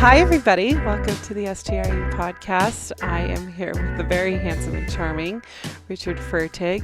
Hi, everybody. Welcome to the STRU podcast. I am here with the very handsome and charming Richard Fertig.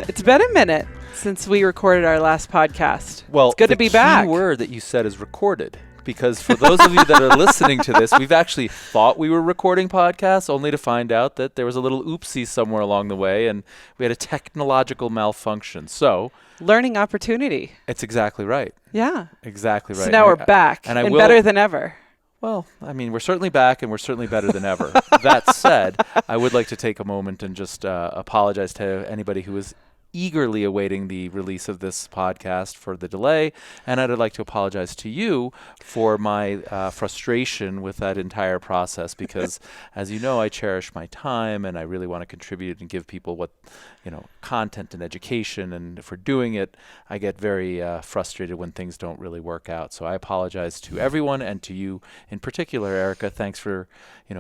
It's been a minute since we recorded our last podcast. Well, it's good to be back. The key word that you said is recorded. Because for those of you that are listening to this, we've actually thought we were recording podcasts only to find out that there was a little oopsie somewhere along the way and we had a technological malfunction. So learning opportunity. It's exactly right. Yeah. Exactly right. So now we're back and better than ever. Well, I mean, we're certainly back and we're certainly better than ever. That said, I would like to take a moment and just apologize to anybody who was eagerly awaiting the release of this podcast for the delay, and I'd like to apologize to you for my frustration with that entire process because, as you know, I cherish my time and I really want to contribute and give people what, content and education, and for doing it, I get very frustrated when things don't really work out. So I apologize to everyone and to you in particular, Erica. Thanks for,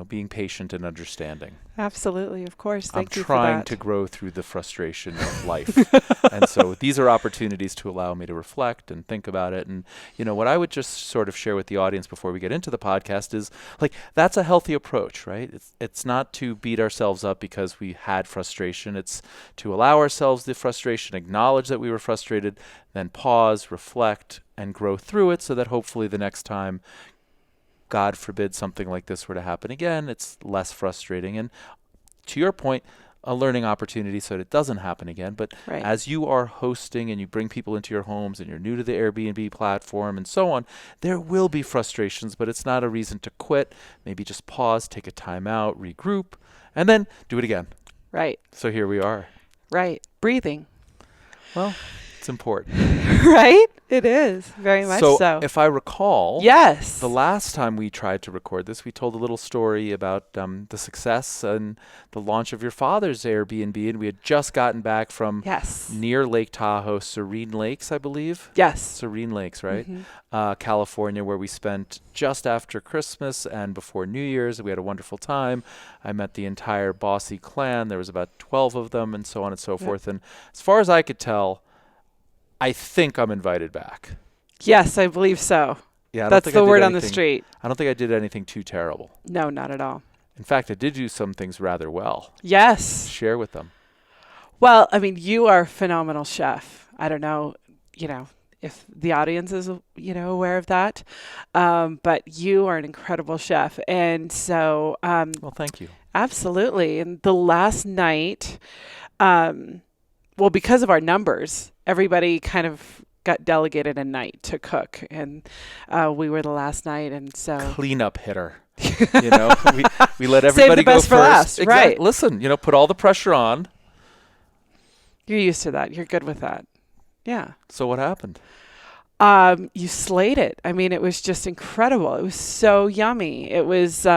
being patient and understanding. Absolutely, of course. Thank you for that. I'm trying to grow through the frustration of life. And so these are opportunities to allow me to reflect and think about it. And, what I would just sort of share with the audience before we get into the podcast is, that's a healthy approach, right? It's not to beat ourselves up because we had frustration. It's to allow ourselves the frustration, acknowledge that we were frustrated, then pause, reflect, and grow through it so that hopefully the next time, God forbid, something like this were to happen again, it's less frustrating. And to your point, a learning opportunity so that it doesn't happen again. But right. As you are hosting and you bring people into your homes and you're new to the Airbnb platform and so on, there will be frustrations, but it's not a reason to quit. Maybe just pause, take a time out, regroup, and then do it again. Right. So here we are. Right. Breathing. Well, it's important. Right? It is. Very much so. So if I recall, yes, the last time we tried to record this, we told a little story about the success and the launch of your father's Airbnb, and we had just gotten back from near Lake Tahoe, Serene Lakes, I believe. Yes. Serene Lakes, right? Mm-hmm. California, where we spent just after Christmas and before New Year's. We had a wonderful time. I met the entire Bossy clan. There was about 12 of them and so on and so forth. And as far as I could tell, I think I'm invited back. Yes, I believe so. Yeah, that's the word on the street. I don't think I did anything too terrible. No, not at all. In fact, I did do some things rather well. Yes. Share with them. Well, I mean, you are a phenomenal chef. I don't know, if the audience is, aware of that. But you are an incredible chef. And so... well, thank you. Absolutely. And the last night... because of our numbers, everybody kind of got delegated a night to cook, and we were the last night, and so cleanup hitter. we let everybody save the best go for first. Last, right? Listen, put all the pressure on. You're used to that. You're good with that. Yeah. So what happened? You slayed it. I mean, it was just incredible. It was so yummy. It was.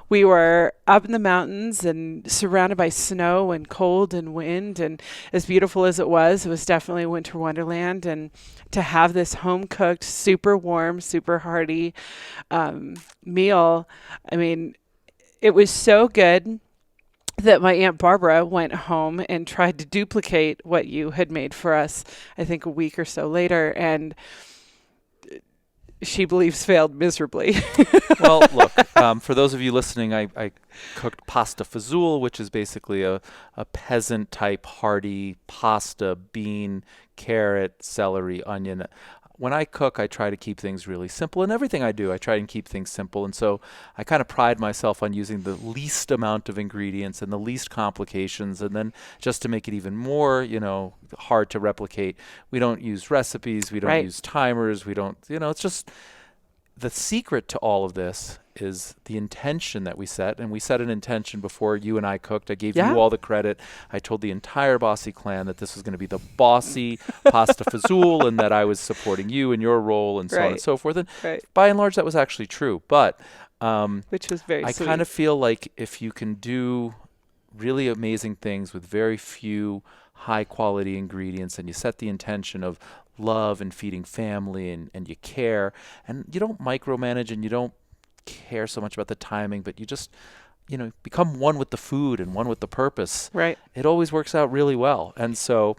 We were up in the mountains and surrounded by snow and cold and wind, and as beautiful as it was definitely winter wonderland. And to have this home-cooked, super warm, super hearty meal, I mean, it was so good that my Aunt Barbara went home and tried to duplicate what you had made for us, I think a week or so later, and she believes failed miserably. Well, look, for those of you listening, I cooked pasta fazool, which is basically a peasant-type hearty pasta, bean, carrot, celery, onion. When I cook, I try to keep things really simple. In everything I do, I try and keep things simple. And so I kind of pride myself on using the least amount of ingredients and the least complications. And then just to make it even more, hard to replicate, we don't use recipes. We don't use timers. We don't, it's just the secret to all of this is the intention that we set. And we set an intention before you and I cooked. I gave you all the credit. I told the entire Bossy clan that this was going to be the Bossy pasta fazool and that I was supporting you in your role and so on and so forth. And by and large, that was actually true. But which was very sweet. I kind of feel like if you can do really amazing things with very few high quality ingredients and you set the intention of love and feeding family and you care and you don't micromanage and you don't care so much about the timing, but you just, become one with the food and one with the purpose. Right. It always works out really well. And so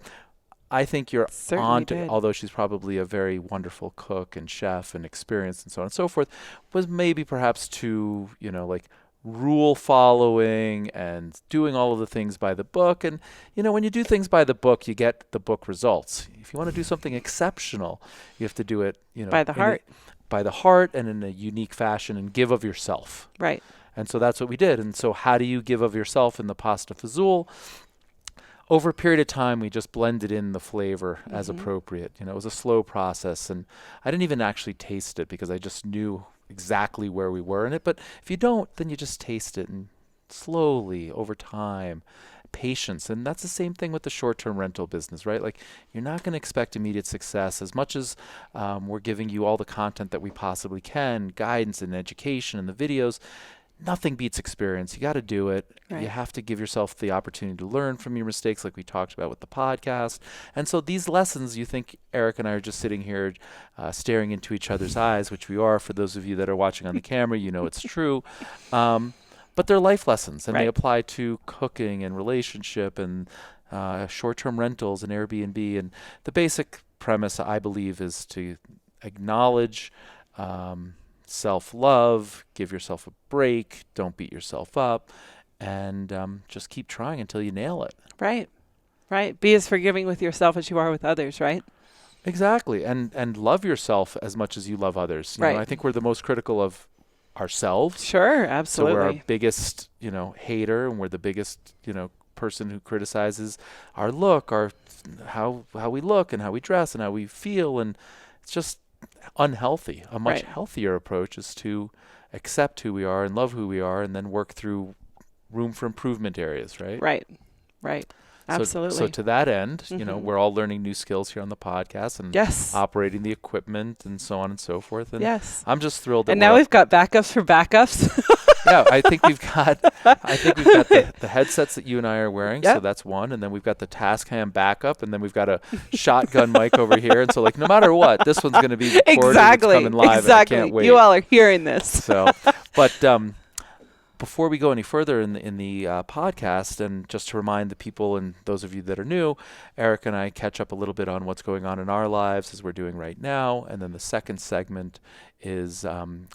I think your Certainly aunt, did. although she's probably a very wonderful cook and chef and experienced and so on and so forth, was maybe perhaps too, like rule following and doing all of the things by the book. And, when you do things by the book, you get the book results. If you want to do something exceptional, you have to do it, By the heart. by the heart and in a unique fashion and give of yourself. Right. And so that's what we did. And so how do you give of yourself in the pasta fazool? Over a period of time, we just blended in the flavor as appropriate. It was a slow process, and I didn't even actually taste it because I just knew exactly where we were in it. But if you don't, then you just taste it, and slowly, over time, patience. And that's the same thing with the short-term rental business, right? Like, you're not going to expect immediate success. As much as we're giving you all the content that we possibly can, guidance and education and the videos, nothing beats experience. You got to do it. Right. You have to give yourself the opportunity to learn from your mistakes, like we talked about with the podcast. And so these lessons, you think Eric and I are just sitting here staring into each other's eyes, which we are. For those of you that are watching on the camera, it's true. But they're life lessons, and they apply to cooking and relationship and short-term rentals and Airbnb. And the basic premise, I believe, is to acknowledge self-love, give yourself a break, don't beat yourself up, and just keep trying until you nail it. Right. Right. Be as forgiving with yourself as you are with others, right? Exactly. And love yourself as much as you love others. Right. I think we're the most critical of ourselves. Sure, absolutely. So we're our biggest, hater, and we're the biggest, person who criticizes our look, our how we look and how we dress and how we feel, and it's just unhealthy. A much healthier approach is to accept who we are and love who we are, and then work through room for improvement areas, right? Right. Absolutely. So to that end, we're all learning new skills here on the podcast and operating the equipment and so on and so forth. And I'm just thrilled that and now we've got backups for backups. Yeah, I think we've got the headsets that you and I are wearing, so that's one, and then we've got the Tascam backup, and then we've got a shotgun mic over here, and so no matter what, this one's going to be recorded. It's coming live. Exactly. And I can't wait. You all are hearing this. So, but before we go any further in the podcast, and just to remind the people and those of you that are new, Eric and I catch up a little bit on what's going on in our lives as we're doing right now, and then the second segment is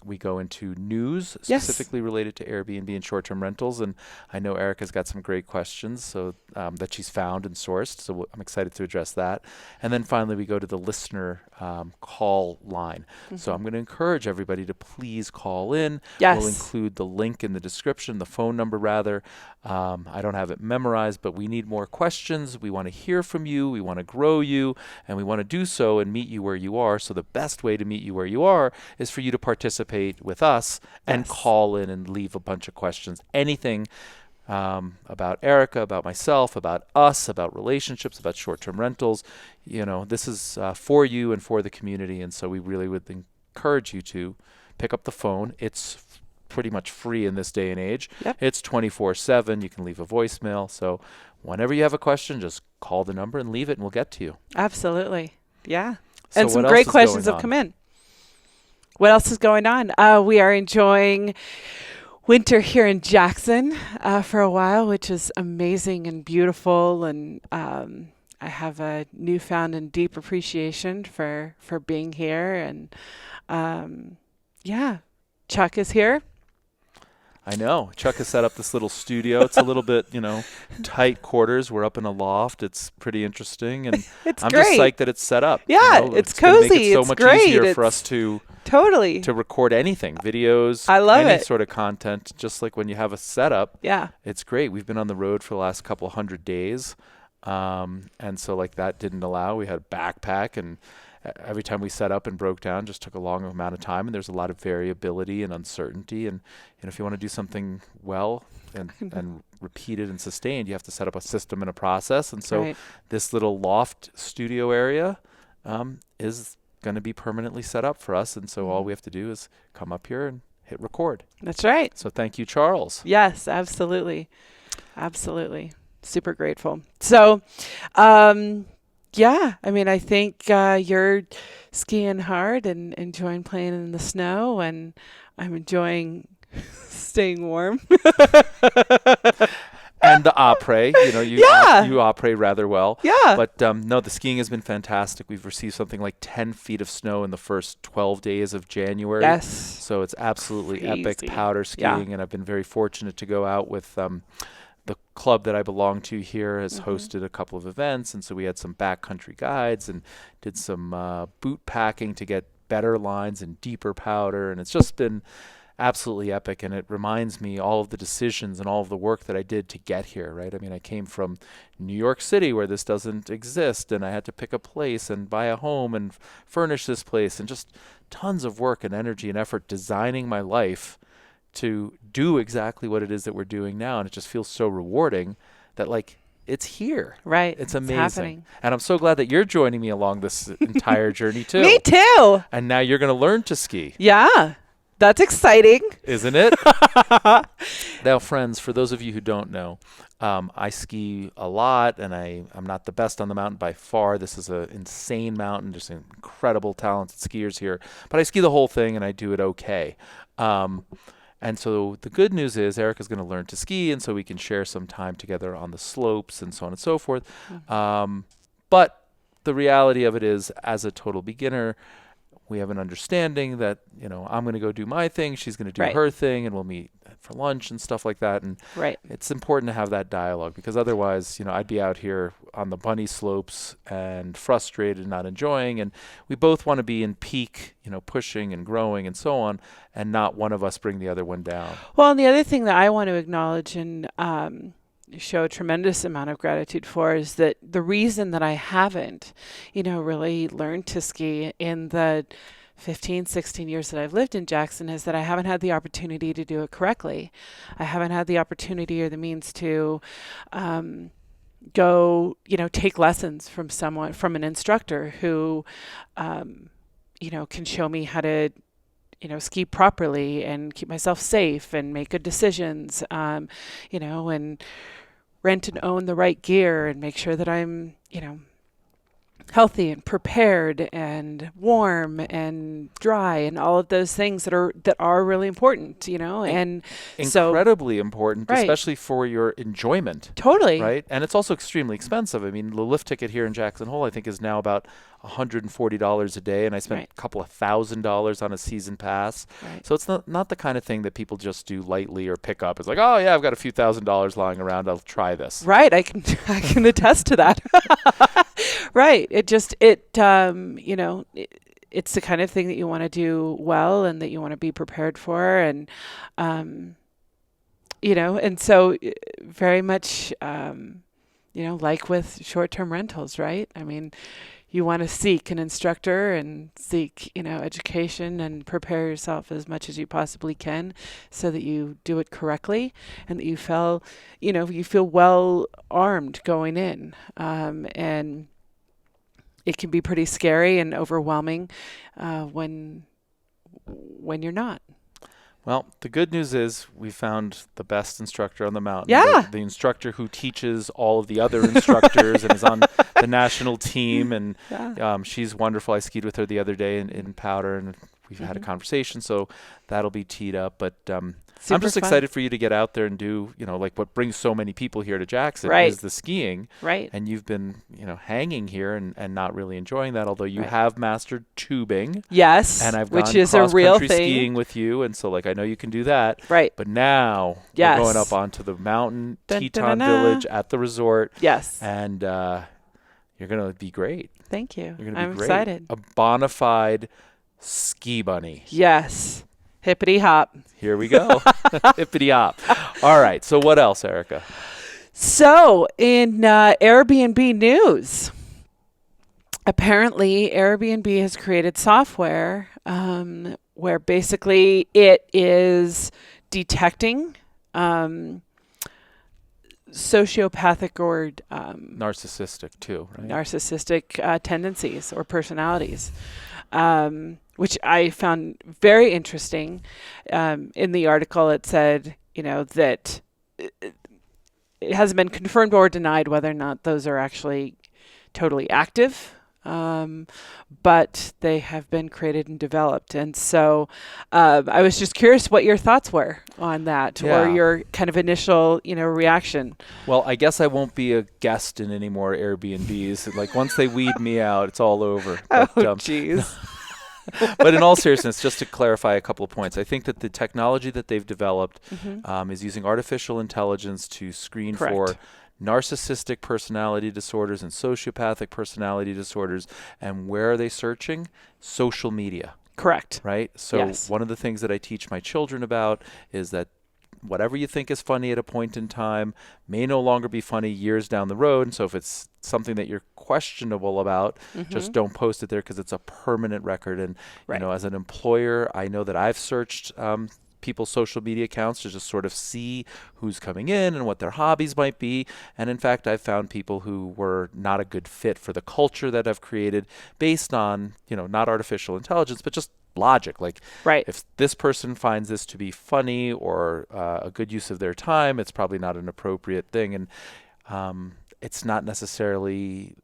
we go into news specifically related to Airbnb and short-term rentals. And I know Eric has got some great questions so that she's found and sourced. So I'm excited to address that. And then finally, we go to the listener call line. So I'm going to encourage everybody to please call in. We'll include the link in the description, the phone number rather. I don't have it memorized, but we need more questions. We want to hear from you. We want to grow you, and we want to do so and meet you where you are. So the best way to meet you where you are is for you to participate with us and call in and leave a bunch of questions. Anything about Erica, about myself, about us, about relationships, about short-term rentals. This is for you and for the community, and so we really would encourage you to pick up the phone. It's pretty much free in this day and age. It's 24/7. You can leave a voicemail. So whenever you have a question, just call the number and leave it, and we'll get to you. Absolutely. Yeah. So and some great questions have come in. What else is going on? We are enjoying winter here in Jackson for a while, which is amazing and beautiful. And I have a newfound and deep appreciation for being here. And Chuck is here. I know. Chuck has set up this little studio. It's a little bit, tight quarters. We're up in a loft. It's pretty interesting. And I'm great. just psyched that it's set up. Yeah, it's cozy. Make it so it's much great. easier for us to record anything, videos, I love any it. sort of content, just like when you have a setup. Yeah. It's great. We've been on the road for the last couple 100 days. And so that didn't allow. We had a backpack, and every time we set up and broke down just took a long amount of time, and there's a lot of variability and uncertainty. And if you want to do something well and repeated and sustained, you have to set up a system and a process. And so this little loft studio area is going to be permanently set up for us. And so all we have to do is come up here and hit record. That's right. So thank you, Charles. Yes, absolutely. Absolutely. Super grateful. So, I think you're skiing hard and enjoying playing in the snow, and I'm enjoying staying warm. and the après. Yeah. You après rather well. Yeah. But no, the skiing has been fantastic. We've received something like 10 feet of snow in the first 12 days of January. Yes. So it's absolutely epic Crazy. powder Yeah. skiing, and I've been very fortunate to go out with the club that I belong to here has hosted a couple of events, and so we had some backcountry guides and did some boot packing to get better lines and deeper powder, and it's just been absolutely epic. And it reminds me all of the decisions and all of the work that I did to get here, right? I mean, I came from New York City where this doesn't exist, and I had to pick a place and buy a home and furnish this place, and just tons of work and energy and effort designing my life to do exactly what it is that we're doing now. And it just feels so rewarding that, like, it's here. Right. It's amazing. Happening. And I'm so glad that you're joining me along this entire journey too. Me too. And now you're going to learn to ski. Yeah. That's exciting. Isn't it? Now, friends, for those of you who don't know, I ski a lot, and I'm not the best on the mountain by far. This is an insane mountain. There's some incredible, talented skiers here. But I ski the whole thing, and I do it okay. And so the good news is Erica's going to learn to ski, and so we can share some time together on the slopes and so on and so forth. But the reality of it is, as a total beginner, we have an understanding that, I'm going to go do my thing, she's going to do her thing, and we'll meet for lunch and stuff like that. And it's important to have that dialogue, because otherwise, I'd be out here on the bunny slopes and frustrated, not enjoying. And we both want to be in peak, pushing and growing and so on, and not one of us bring the other one down. Well, and the other thing that I want to acknowledge and show a tremendous amount of gratitude for is that the reason that I haven't, really learned to ski in the 15, 16 years that I've lived in Jackson is that I haven't had the opportunity to do it correctly. I haven't had the opportunity or the means to go, take lessons from from an instructor who, can show me how to ski properly and keep myself safe and make good decisions, and rent and own the right gear and make sure that I'm, healthy and prepared and warm and dry and all of those things that are really important, and incredibly important, especially for your enjoyment. Totally. Right. And it's also extremely expensive. I mean, the lift ticket here in Jackson Hole, I think, is now about $140 a day, and I spent a couple of $1,000s on a season pass. So it's not the kind of thing that people just do lightly or pick up. It's like, oh yeah, I've got a few $1,000s lying around, I'll try this. Right. I can attest to that. Right. It's the kind of thing that you want to do well and that you want to be prepared for. And, and so very much, like with short-term rentals, right? I mean, you want to seek an instructor and seek, education and prepare yourself as much as you possibly can so that you do it correctly and that you feel well armed going in. And it can be pretty scary and overwhelming when you're not. Well, the good news is we found the best instructor on the mountain. Yeah. The instructor who teaches all of the other instructors and is on the national team. And she's wonderful. I skied with her the other day in powder, and we've had a conversation. So that'll be teed up. But I'm just excited for you to get out there and do, like what brings so many people here to Jackson is the skiing. Right. And you've been, hanging here and not really enjoying that, although you have mastered tubing. Yes. And I've which gone is a real cross-country thing. skiing with you. And so, I know you can do that. Right. But now we're going up onto the mountain, Teton Village at the resort. Yes. And you're going to be great. Thank you. You're going to be I'm great. excited. A bona fide ski bunny. Yes. Hippity hop. Here we go. Hippity hop. All right. So what else, Erica? So in Airbnb news, apparently Airbnb has created software where basically it is detecting sociopathic or narcissistic too, right? Narcissistic tendencies or personalities. Which I found very interesting. In the article, it said, that it hasn't been confirmed or denied whether or not those are actually totally active but they have been created and developed. And so I was just curious what your thoughts were on that, or Yeah. your kind of initial, reaction. Well, I guess I won't be a guest in any more Airbnbs. Like once they weed me out, it's all over. Oh, geez. But in all seriousness, just to clarify a couple of points, I think that the technology that they've developed Hmm. is using artificial intelligence to screen Correct. for narcissistic personality disorders and sociopathic personality disorders. And where are they searching? Social media, Correct. right? So Yes. one of the things that I teach my children about is that whatever you think is funny at a point in time may no longer be funny years down the road. And so if it's something that you're questionable about, Hmm. just don't post it there because it's a permanent record. And, Right. as an employer, I know that I've searched people's social media accounts to just sort of see who's coming in and what their hobbies might be. And in fact, I've found people who were not a good fit for the culture that I've created based on, not artificial intelligence, but just logic. Like, Right. if this person finds this to be funny or a good use of their time, it's probably not an appropriate thing. And it's not necessarily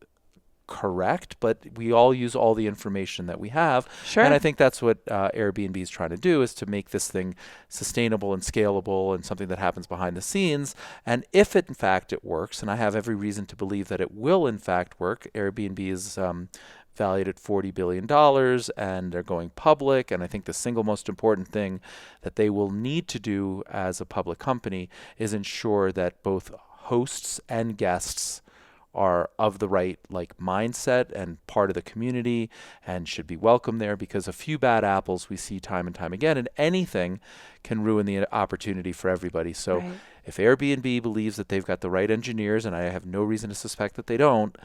correct, but we all use all the information that we have. And Sure. I think that's what Airbnb is trying to do, is to make this thing sustainable and scalable and something that happens behind the scenes. And if in fact it works, and I have every reason to believe that it will in fact work, Airbnb is valued at $40 billion and they're going public. And I think the single most important thing that they will need to do as a public company is ensure that both hosts and guests are of the right mindset and part of the community and should be welcome there, because a few bad apples we see time and time again, and anything can ruin the opportunity for everybody. So Right. if Airbnb believes that they've got the right engineers, and I have no reason to suspect that they don't,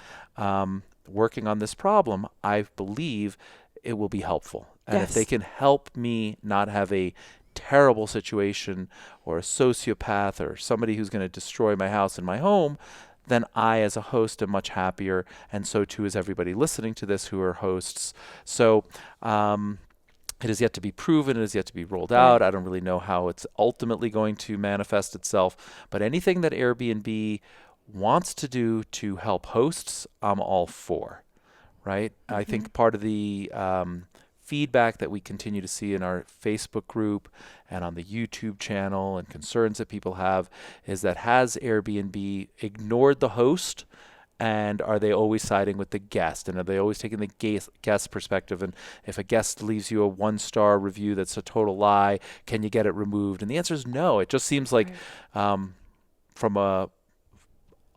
working on this problem, I believe it will be helpful. And if they Yes. can help me not have a terrible situation or a sociopath or somebody who's going to destroy my house and my home, then I, as a host, am much happier, and so too is everybody listening to this who are hosts. So it is yet to be proven. It is yet to be rolled out. Right. I don't really know how it's ultimately going to manifest itself, but anything that Airbnb wants to do to help hosts, I'm all for, right? I Hmm. think part of the feedback that we continue to see in our Facebook group and on the YouTube channel and concerns that people have is that, has Airbnb ignored the host, and are they always siding with the guest, and are they always taking the guest perspective? And if a guest leaves you a 1-star review that's a total lie, can you get it removed? And the answer is no. It just seems like, Right. from a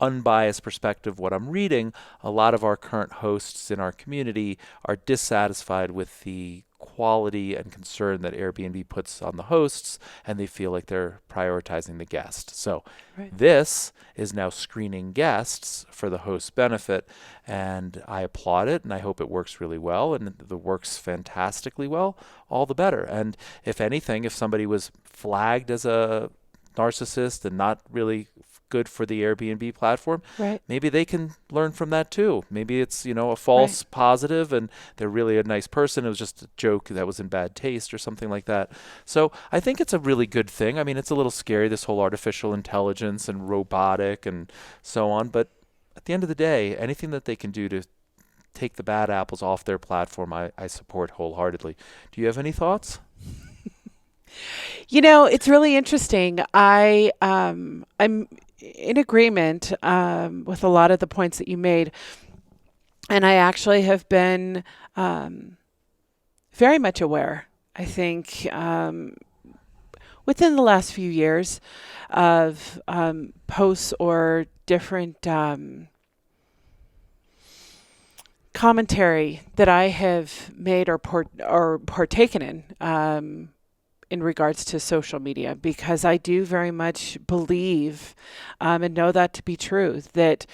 unbiased perspective, what I'm reading, a lot of our current hosts in our community are dissatisfied with the quality and concern that Airbnb puts on the hosts, and they feel like they're prioritizing the guest. So Right. this is now screening guests for the host's benefit, and I applaud it, and I hope it works really well, and if it works fantastically well, all the better. And if anything, if somebody was flagged as a narcissist and not really good for the Airbnb platform, Right. maybe they can learn from that too. Maybe it's, a Right. false positive and they're really a nice person. It was just a joke that was in bad taste or something like that. So I think it's a really good thing. I mean, it's a little scary, this whole artificial intelligence and robotic and so on. But at the end of the day, anything that they can do to take the bad apples off their platform, I support wholeheartedly. Do you have any thoughts? It's really interesting. I'm in agreement with a lot of the points that you made, and I actually have been very much aware. I think within the last few years of posts or different commentary that I have made or partaken in regards to social media, because I do very much believe and know that to be true, that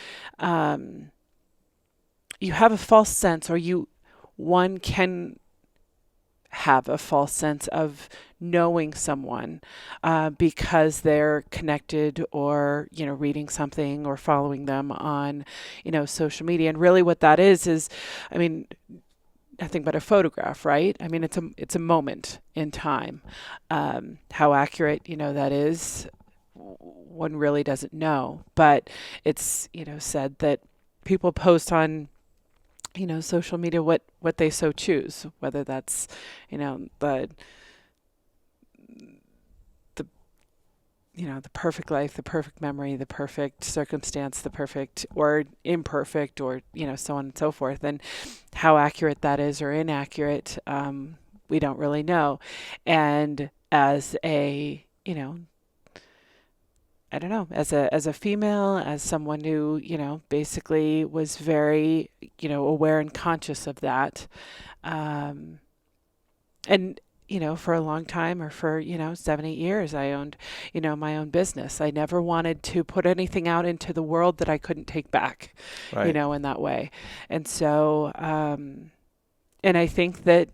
you have a false sense, or one can have a false sense of knowing someone because they're connected, or reading something or following them on social media. And really what that is, I mean, nothing but a photograph, right? I mean, it's a moment in time. How accurate that is, one really doesn't know. But it's said that people post on social media, what they so choose, whether that's, the the the perfect life, the perfect memory, the perfect circumstance, the perfect or imperfect, or so on and so forth. And how accurate that is or inaccurate, we don't really know. And as a I don't know, as a female, as someone who basically was very aware and conscious of that, um, and for a long time, or for 7 8 years, I owned my own business. I never wanted to put anything out into the world that I couldn't take back, Right. in that way. And so, and I think that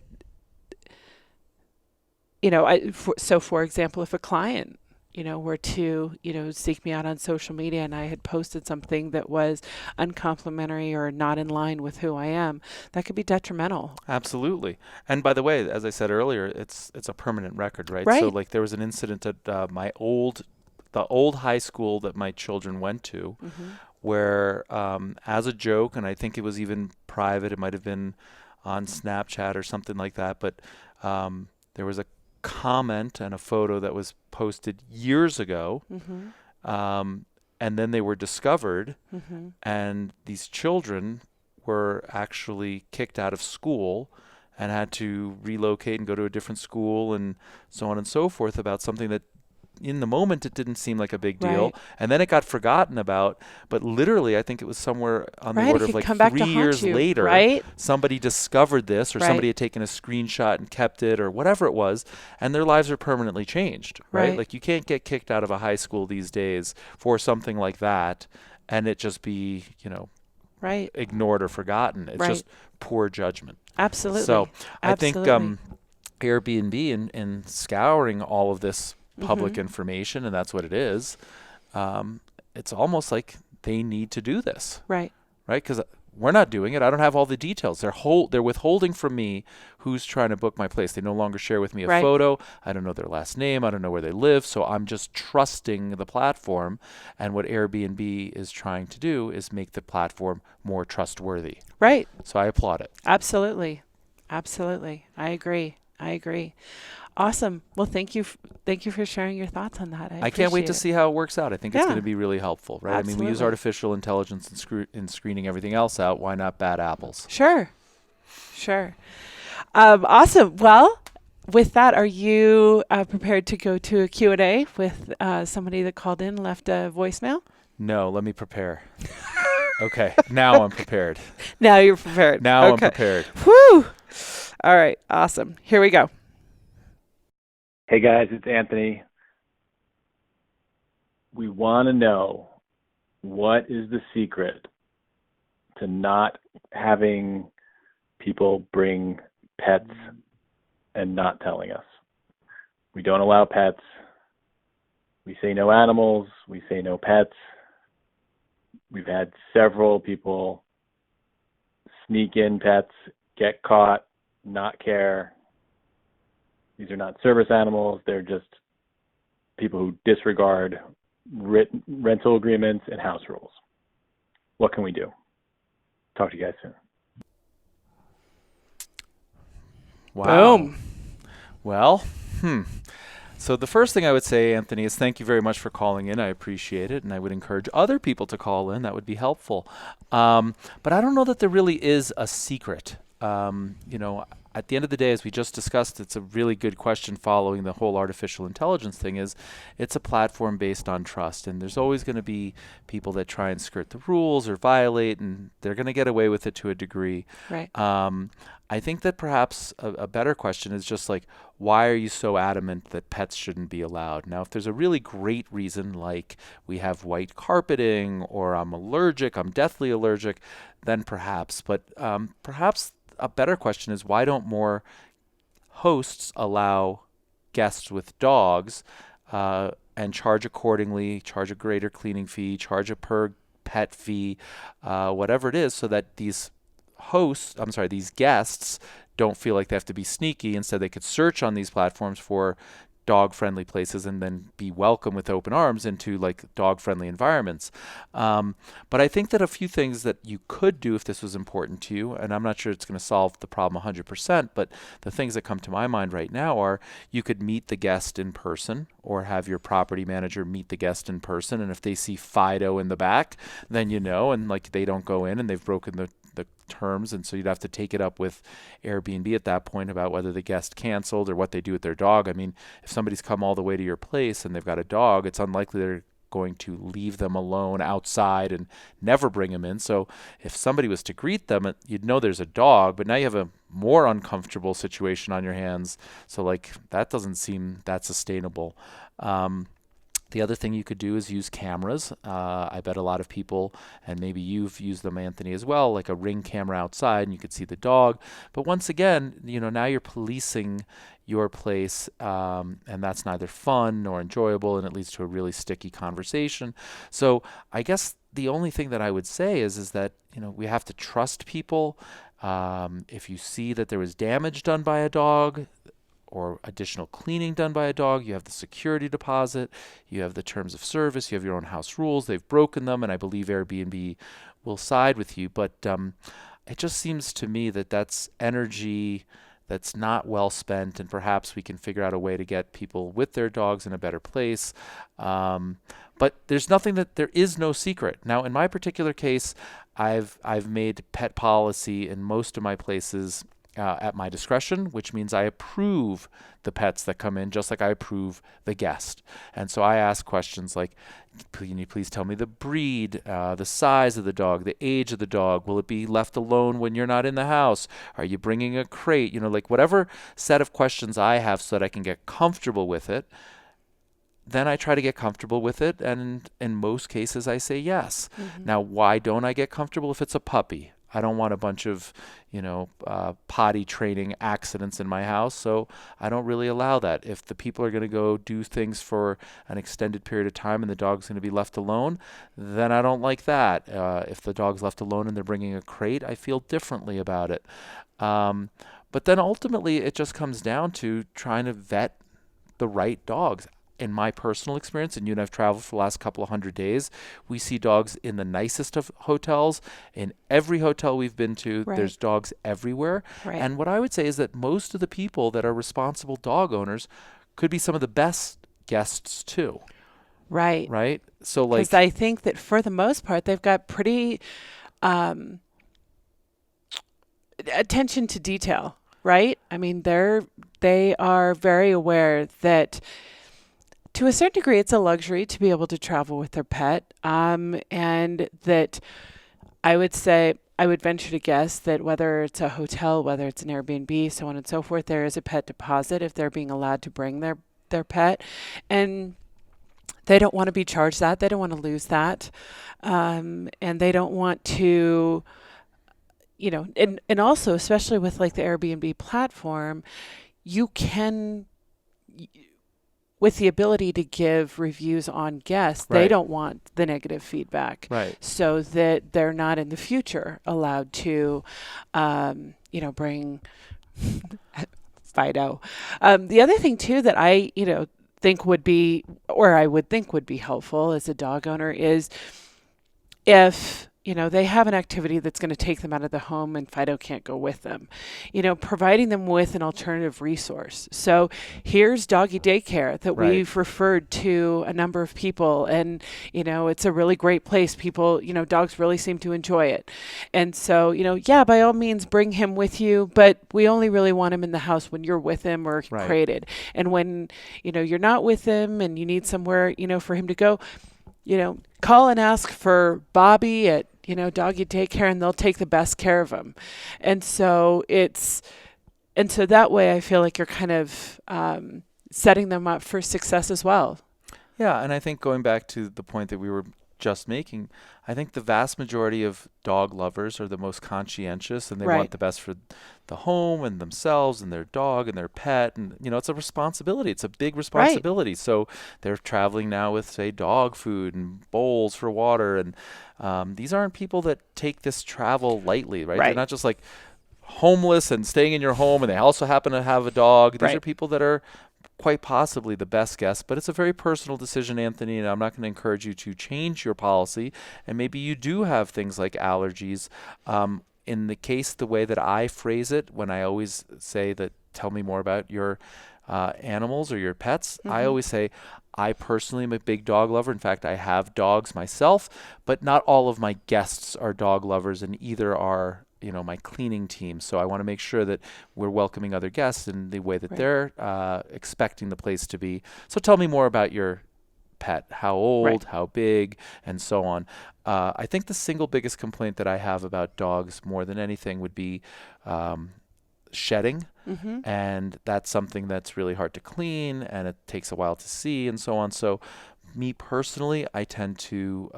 for example, if a client were to seek me out on social media, and I had posted something that was uncomplimentary or not in line with who I am, that could be detrimental. Absolutely. And by the way, as I said earlier, it's a permanent record, right? So Right. like there was an incident at the old high school that my children went to, Mhm. where as a joke, and I think it was even private, it might have been on Snapchat or something like that, but there was a comment and a photo that was posted years ago, Mhm. um, and then they were discovered, Mhm. and these children were actually kicked out of school and had to relocate and go to a different school and so on and so forth, about something that in the moment it didn't seem like a big deal, Right. and then it got forgotten about, but literally I think it was somewhere on the Right. It order of could like come back three to haunt years you. later Right. somebody discovered this, or Right. somebody had taken a screenshot and kept it, or whatever it was, and their lives are permanently changed, right? Right. Like you can't get kicked out of a high school these days for something like that and it just be Right. ignored or forgotten. It's Right. just poor judgment. So Absolutely. I think Absolutely. Airbnb, in scouring all of this public Mhm. information, and that's what it is, it's almost like they need to do this, Right. right? Because we're not doing it. I don't have all the details. They're withholding from me who's trying to book my place. They no longer share with me a Right. photo. I don't know their last name. I don't know where they live. So I'm just trusting the platform. And what Airbnb is trying to do is make the platform more trustworthy. Right. So I applaud it. Absolutely. Absolutely. I agree. I agree. Awesome. Well, thank you for sharing your thoughts on that. I I can't wait appreciate to it. see how it works out. I think it's going Yeah. to be really helpful, right? I mean, we use Absolutely. artificial intelligence in screening everything else out. Why not bad apples? Sure. Sure. Awesome. Well, with that, are you prepared to go to a Q&A with somebody that called in, left a voicemail? No, let me prepare. Okay, now I'm prepared. Now you're prepared. Now I'm Okay. prepared. Whew. All right. Awesome. Here we go. Hey guys, it's Anthony. We want to know, what is the secret to not having people bring pets and not telling us? We don't allow pets. We say no animals. We say no pets. We've had several people sneak in pets, get caught, not care. These are not service animals. They're just people who disregard rental agreements and house rules. What can we do? Talk to you guys soon. Wow. Boom. Well, So the first thing I would say, Anthony, is thank you very much for calling in. I appreciate it, and I would encourage other people to call in. That would be helpful. But I don't know that there really is a secret. At the end of the day, as we just discussed, it's a really good question following the whole artificial intelligence thing. Is it's a platform based on trust, and there's always going to be people that try and skirt the rules or violate, and they're going to get away with it to a degree. Right. I think that perhaps a better question is just like, why are you so adamant that pets shouldn't be allowed? Now, if there's a really great reason, like we have white carpeting, or I'm allergic, I'm deathly allergic, then perhaps. But perhaps a better question is, why don't more hosts allow guests with dogs and charge accordingly, charge a greater cleaning fee, charge a per pet fee, whatever it is, so that these guests don't feel like they have to be sneaky. Instead, they could search on these platforms for dog-friendly places and then be welcome with open arms into like dog-friendly environments. But I think that a few things that you could do if this was important to you, and I'm not sure it's going to solve the problem 100%, but the things that come to my mind right now are you could meet the guest in person or have your property manager meet the guest in person. And if they see Fido in the back, then and like they don't go in and they've broken the terms, and so you'd have to take it up with Airbnb at that point about whether the guest canceled or what they do with their dog. I mean, if somebody's come all the way to your place and they've got a dog, it's unlikely they're going to leave them alone outside and never bring them in. So if somebody was to greet them, you'd know there's a dog, but now you have a more uncomfortable situation on your hands. So like that doesn't seem that sustainable. The other thing you could do is use cameras. I bet a lot of people, and maybe you've used them, Anthony, as well, like a Ring camera outside, and you could see the dog. But once again, now you're policing your place, and that's neither fun nor enjoyable, and it leads to a really sticky conversation. So I guess the only thing that I would say is that we have to trust people. If you see that there was damage done by a dog, or additional cleaning done by a dog, you have the security deposit, you have the terms of service, you have your own house rules, they've broken them, and I believe Airbnb will side with you. But it just seems to me that that's energy that's not well spent, and perhaps we can figure out a way to get people with their dogs in a better place. But there is no secret. Now, in my particular case, I've made pet policy in most of my places at my discretion, which means I approve the pets that come in just like I approve the guest. And so I ask questions like, can you please tell me the breed, the size of the dog, the age of the dog? Will it be left alone when you're not in the house? Are you bringing a crate? Like whatever set of questions I have so that I can get comfortable with it. Then I try to get comfortable with it, and in most cases I say yes. Mm-hmm. Now, why don't I get comfortable if it's a puppy? I don't want a bunch of, potty training accidents in my house, so I don't really allow that. If the people are going to go do things for an extended period of time and the dog's going to be left alone, then I don't like that. If the dog's left alone and they're bringing a crate, I feel differently about it. But then ultimately, it just comes down to trying to vet the right dogs. In my personal experience, and you and I've traveled for the last couple of 100 days, we see dogs in the nicest of hotels. In every hotel we've been to, Right. There's dogs everywhere. Right. And what I would say is that most of the people that are responsible dog owners could be some of the best guests too. Right. Right? So like, because I think that for the most part, they've got pretty attention to detail, right? I mean, they are very aware that to a certain degree, it's a luxury to be able to travel with their pet. And that I would venture to guess that whether it's a hotel, whether it's an Airbnb, so on and so forth, there is a pet deposit if they're being allowed to bring their pet. And they don't want to be charged that. They don't want to lose that. And they don't want to, and also, especially with like the Airbnb platform, you can, with the ability to give reviews on guests, Right. They don't want the negative feedback. Right. So that they're not in the future allowed to, bring Fido. The other thing too that I, think would be, or I would think would be helpful as a dog owner is if, they have an activity that's going to take them out of the home and Fido can't go with them, providing them with an alternative resource. So here's doggy daycare that Right. we've referred to a number of people, and, it's a really great place. People, dogs really seem to enjoy it. And so, by all means, bring him with you, but we only really want him in the house when you're with him or Right. crated. And when, you're not with him and you need somewhere, for him to go, call and ask for Bobby at, doggy daycare, and they'll take the best care of him. And so that way I feel like you're kind of setting them up for success as well. Yeah, and I think going back to the point that we were just making, I think the vast majority of dog lovers are the most conscientious, and they Right. want the best for the home and themselves and their dog and their pet. And, it's a responsibility. It's a big responsibility. Right. So they're traveling now with, say, dog food and bowls for water. And these aren't people that take this travel lightly, right? They're not just like homeless and staying in your home, and they also happen to have a dog. These Right. are people that are quite possibly the best guess, but it's a very personal decision, Anthony, and I'm not going to encourage you to change your policy. And maybe you do have things like allergies. In the case, the way that I phrase it, when I always say that, tell me more about your animals or your pets, I always say, I personally am a big dog lover. In fact, I have dogs myself, but not all of my guests are dog lovers, and either are my cleaning team. So I want to make sure that we're welcoming other guests in the way that they're expecting the place to be. So tell me more about your pet, how old, how big, and so on. I think the single biggest complaint that I have about dogs more than anything would be shedding. And that's something that's really hard to clean, and it takes a while to see, and so on. So me personally, I tend to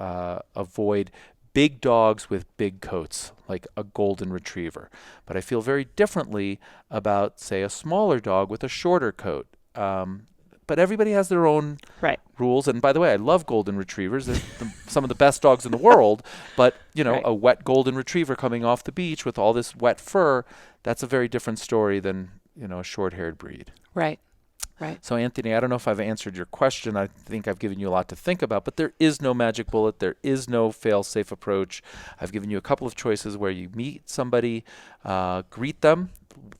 avoid big dogs with big coats, like a golden retriever. But I feel very differently about, say, a smaller dog with a shorter coat. But everybody has their own rules. And by the way, I love golden retrievers. They're some of the best dogs in the world. But, a wet golden retriever coming off the beach with all this wet fur, that's a very different story than, a short-haired breed. Right. So, Anthony, I don't know if I've answered your question. I think I've given you a lot to think about, but there is no magic bullet. There is no fail-safe approach. I've given you a couple of choices where you meet somebody, greet them,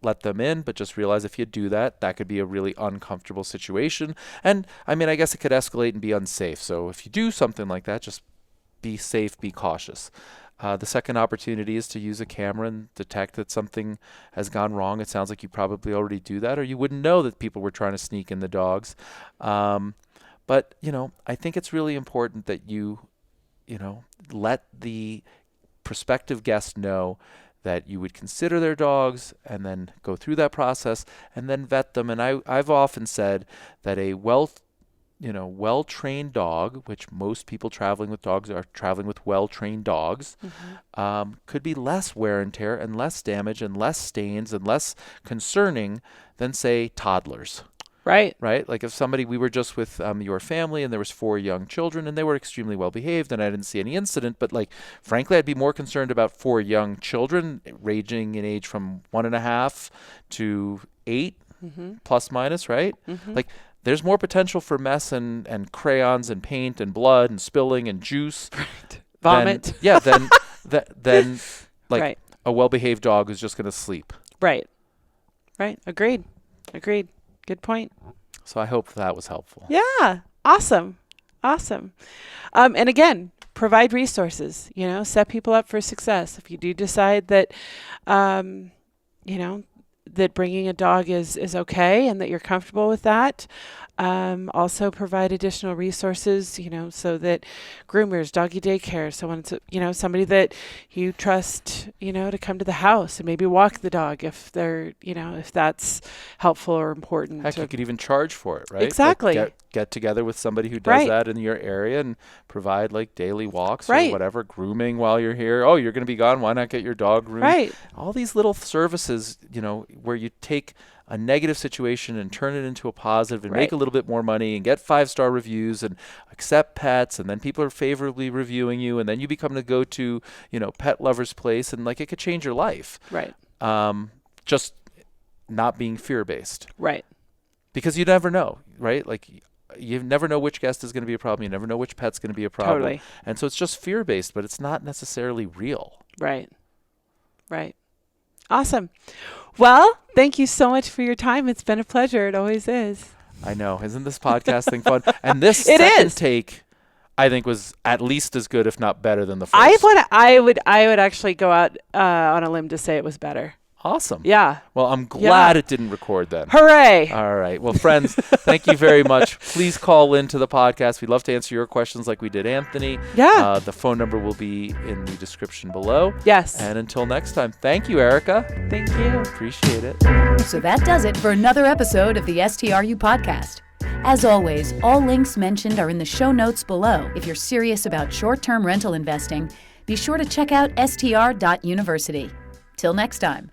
let them in, but just realize if you do that, that could be a really uncomfortable situation. And, I guess it could escalate and be unsafe. So if you do something like that, just be safe, be cautious. The second opportunity is to use a camera and detect that something has gone wrong. It sounds like you probably already do that, or you wouldn't know that people were trying to sneak in the dogs. But, I think it's really important that you let the prospective guest know that you would consider their dogs, and then go through that process and then vet them. And I've often said that a well-trained dog, which most people traveling with dogs are traveling with well-trained dogs, could be less wear and tear and less damage and less stains and less concerning than, say, toddlers. Right. Like if we were just with your family and there was 4 young children and they were extremely well behaved and I didn't see any incident, but frankly, I'd be more concerned about 4 young children ranging in age from 1.5 to 8, plus minus, right? There's more potential for mess and crayons and paint and blood and spilling and juice. Vomit. Than a well-behaved dog who's just going to sleep. Right. Agreed. Good point. So I hope that was helpful. Yeah. Awesome. And again, provide resources, set people up for success. If you do decide that, that bringing a dog is okay and that you're comfortable with that, also provide additional resources, so that groomers, doggy daycare, so on, somebody that you trust, to come to the house and maybe walk the dog if they're, if that's helpful or important. Heck, you could even charge for it, right? Exactly. Get together with somebody who does that in your area and provide daily walks or whatever, grooming while you're here. Oh, you're going to be gone. Why not get your dog groomed? Right. All these little services, where you take a negative situation and turn it into a positive and make a little bit more money and get 5-star reviews and accept pets, and then people are favorably reviewing you, and then you become the go-to, pet lover's place, and it could change your life. Right. Just not being fear-based. Right. Because you never know, right? You never know which guest is going to be a problem. You never know which pet's going to be a problem. Totally. And so it's just fear-based, but it's not necessarily real. Right. Awesome. Well, thank you so much for your time. It's been a pleasure. It always is. I know. Isn't this podcasting fun? And this second take, I think, was at least as good, if not better, than the first. I would actually go out on a limb to say it was better. Awesome. Yeah. Well, I'm glad it didn't record then. Hooray. All right. Well, friends, thank you very much. Please call into the podcast. We'd love to answer your questions like we did Anthony. Yeah. The phone number will be in the description below. Yes. And until next time, thank you, Erica. Thank you. Appreciate it. So that does it for another episode of the STRU podcast. As always, all links mentioned are in the show notes below. If you're serious about short-term rental investing, be sure to check out str.university. Till next time.